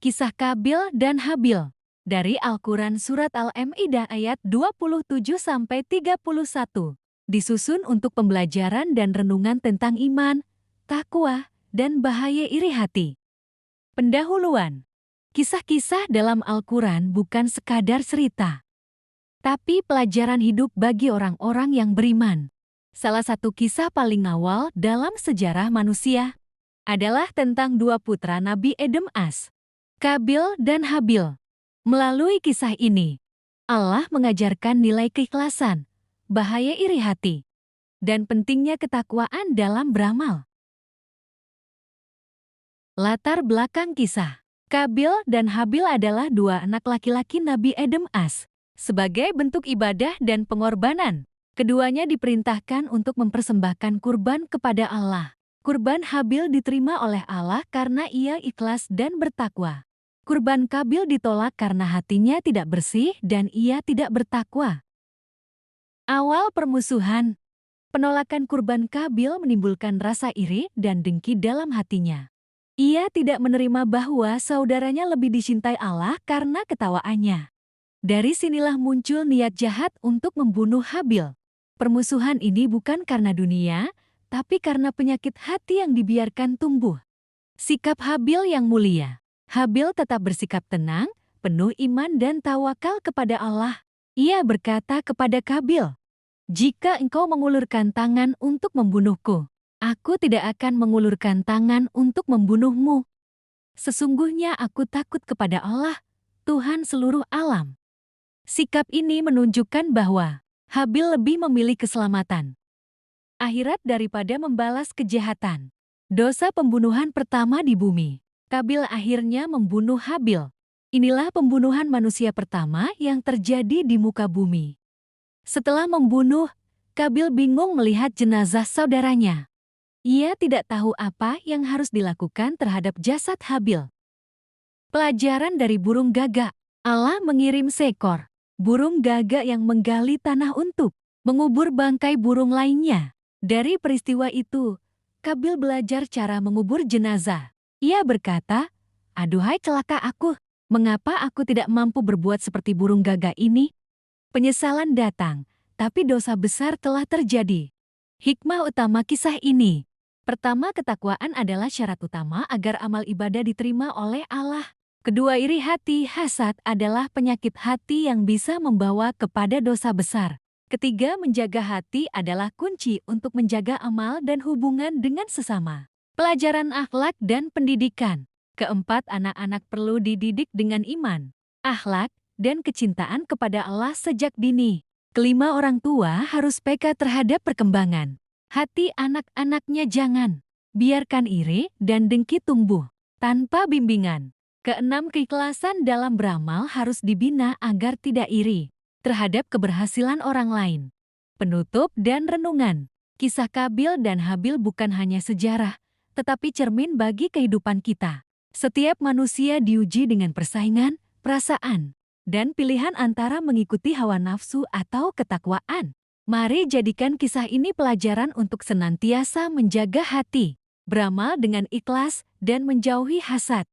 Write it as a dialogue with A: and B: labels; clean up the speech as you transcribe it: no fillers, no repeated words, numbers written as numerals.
A: Kisah Kabil dan Habil dari Al-Quran Surat Al-Ma'idah ayat 27-31, disusun untuk pembelajaran dan renungan tentang iman, takwa, dan bahaya iri hati. Pendahuluan. Kisah-kisah dalam Al-Quran bukan sekadar cerita, tapi pelajaran hidup bagi orang-orang yang beriman. Salah satu kisah paling awal dalam sejarah manusia adalah tentang dua putra Nabi Adam As, Kabil dan Habil. Melalui kisah ini, Allah mengajarkan nilai keikhlasan, bahaya iri hati, dan pentingnya ketakwaan dalam beramal. Latar belakang kisah. Kabil dan Habil adalah dua anak laki-laki Nabi Adam As. Sebagai bentuk ibadah dan pengorbanan, keduanya diperintahkan untuk mempersembahkan kurban kepada Allah. Kurban Habil diterima oleh Allah karena ia ikhlas dan bertakwa. Kurban Kabil ditolak karena hatinya tidak bersih dan ia tidak bertakwa. Awal permusuhan. Penolakan kurban Kabil menimbulkan rasa iri dan dengki dalam hatinya. Ia tidak menerima bahwa saudaranya lebih dicintai Allah karena ketawaannya. Dari sinilah muncul niat jahat untuk membunuh Habil. Permusuhan ini bukan karena dunia, tapi karena penyakit hati yang dibiarkan tumbuh. Sikap Habil yang mulia. Habil tetap bersikap tenang, penuh iman dan tawakal kepada Allah. Ia berkata kepada Kabil, "Jika engkau mengulurkan tangan untuk membunuhku, aku tidak akan mengulurkan tangan untuk membunuhmu. Sesungguhnya aku takut kepada Allah, Tuhan seluruh alam." Sikap ini menunjukkan bahwa Habil lebih memilih keselamatan akhirat daripada membalas kejahatan. Dosa pembunuhan pertama di bumi. Kabil akhirnya membunuh Habil. Inilah pembunuhan manusia pertama yang terjadi di muka bumi. Setelah membunuh, Kabil bingung melihat jenazah saudaranya. Ia tidak tahu apa yang harus dilakukan terhadap jasad Habil. Pelajaran dari burung gagak. Allah mengirim seekor burung gagak yang menggali tanah untuk mengubur bangkai burung lainnya. Dari peristiwa itu, Kabil belajar cara mengubur jenazah. Ia berkata, "Aduhai celaka aku, mengapa aku tidak mampu berbuat seperti burung gagak ini?" Penyesalan datang, tapi dosa besar telah terjadi. Hikmah utama kisah ini. Pertama, ketakwaan adalah syarat utama agar amal ibadah diterima oleh Allah. Kedua, iri hati, hasad adalah penyakit hati yang bisa membawa kepada dosa besar. Ketiga, menjaga hati adalah kunci untuk menjaga amal dan hubungan dengan sesama. Pelajaran akhlak dan pendidikan. Keempat, anak-anak perlu dididik dengan iman, akhlak, dan kecintaan kepada Allah sejak dini. Kelima, orang tua harus peka terhadap perkembangan hati anak-anaknya. Jangan biarkan iri dan dengki tumbuh tanpa bimbingan. Keenam, keikhlasan dalam beramal harus dibina agar tidak iri terhadap keberhasilan orang lain. Penutup dan renungan. Kisah Kabil dan Habil bukan hanya sejarah, tetapi cermin bagi kehidupan kita. Setiap manusia diuji dengan persaingan, perasaan, dan pilihan antara mengikuti hawa nafsu atau ketakwaan. Mari jadikan kisah ini pelajaran untuk senantiasa menjaga hati, beramal dengan ikhlas, dan menjauhi hasad.